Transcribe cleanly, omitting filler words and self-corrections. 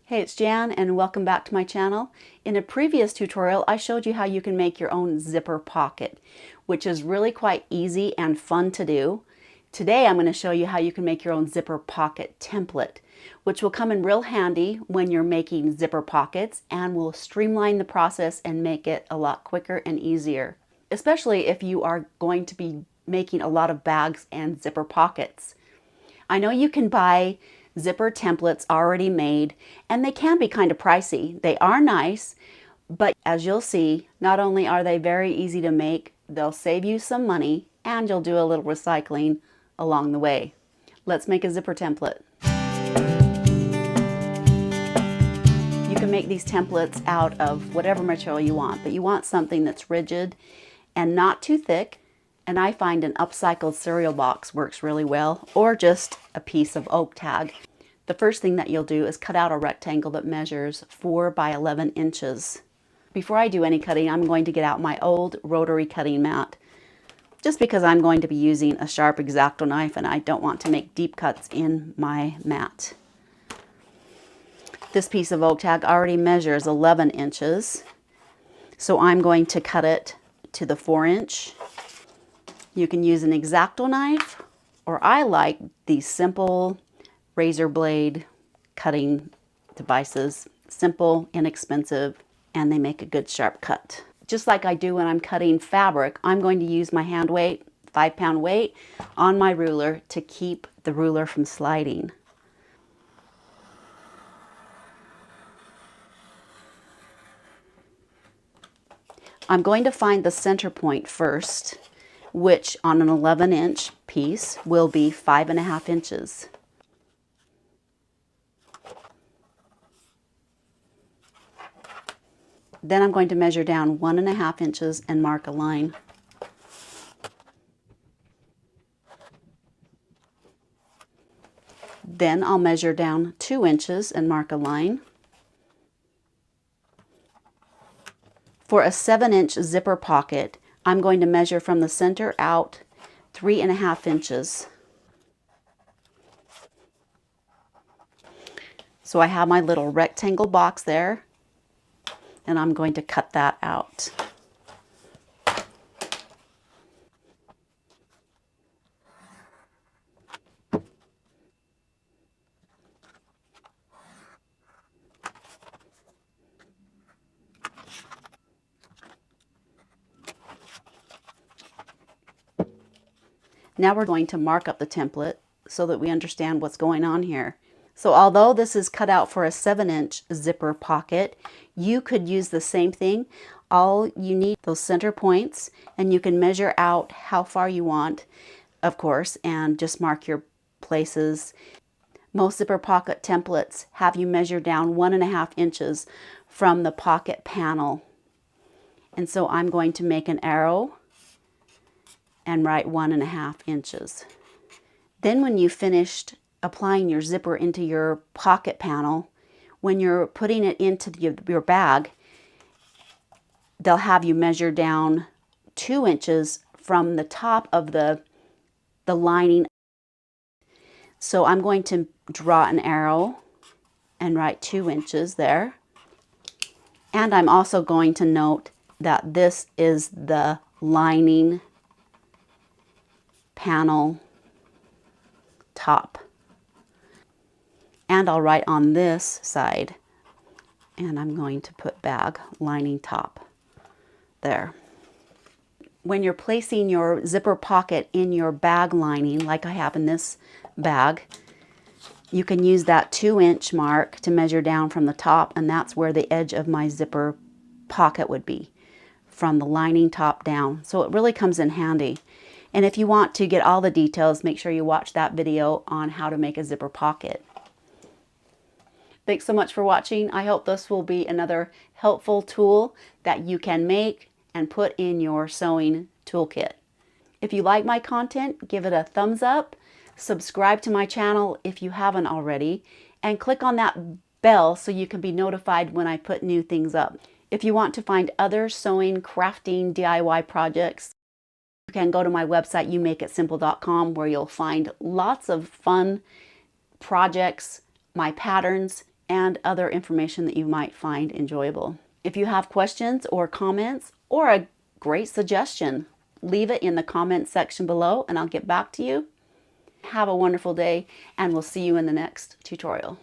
Hey, it's Jan and welcome back to my channel. In a previous tutorial, I showed you how you can make your own zipper pocket, which is really quite easy and fun to do. Today, I'm going to show you how you can make your own zipper pocket template, which will come in real handy when you're making zipper pockets and will streamline the process and make it a lot quicker and easier, especially if you are going to be making a lot of bags and zipper pockets. I know you can buy zipper templates already made, and they can be kind of pricey. They are nice, but as you'll see, not only are they very easy to make, they'll save you some money, and you'll do a little recycling along the way. Let's make a zipper template. You can make these templates out of whatever material you want, but you want something that's rigid and not too thick. And I find an upcycled cereal box works really well, or just a piece of oak tag. The first thing that you'll do is cut out a rectangle that measures 4 by 11 inches. Before I do any cutting, I'm going to get out my old rotary cutting mat, just because I'm going to be using a sharp X-Acto knife and I don't want to make deep cuts in my mat. This piece of oak tag already measures 11 inches, so I'm going to cut it to the 4-inch. You can use an X-Acto knife, or I like these simple razor blade cutting devices. Simple, inexpensive, and they make a good sharp cut. Just like I do when I'm cutting fabric, I'm going to use my hand weight, 5-pound weight, on my ruler to keep the ruler from sliding. I'm going to find the center point first, which on an 11-inch piece will be 5.5 inches. Then I'm going to measure down 1.5 inches and mark a line. Then I'll measure down 2 inches and mark a line. For a 7-inch zipper pocket, I'm going to measure from the center out 3.5 inches. So I have my little rectangle box there, and I'm going to cut that out. Now we're going to mark up the template so that we understand what's going on here. So although this is cut out for a 7-inch zipper pocket, you could use the same thing. All you need those center points, and you can measure out how far you want, of course, and just mark your places. Most zipper pocket templates have you measure down 1.5 inches from the pocket panel. And so I'm going to make an arrow and write 1.5 inches. Then when you finished applying your zipper into your pocket panel, when you're putting it into your bag, they'll have you measure down 2 inches from the top of the lining. So I'm going to draw an arrow and write 2 inches there. And I'm also going to note that this is the lining panel top. And I'll write on this side, and I'm going to put bag lining top there. When you're placing your zipper pocket in your bag lining, like I have in this bag, you can use that 2-inch mark to measure down from the top, and that's where the edge of my zipper pocket would be, from the lining top down. So it really comes in handy. And if you want to get all the details, make sure you watch that video on how to make a zipper pocket. Thanks so much for watching. I hope this will be another helpful tool that you can make and put in your sewing toolkit. If you like my content, give it a thumbs up, subscribe to my channel if you haven't already, and click on that bell so you can be notified when I put new things up. If you want to find other sewing, crafting, DIY projects, you can go to my website, youmakeitsimple.com, where you'll find lots of fun projects, my patterns, and other information that you might find enjoyable. If you have questions or comments or a great suggestion, leave it in the comments section below and I'll get back to you. Have a wonderful day, and we'll see you in the next tutorial.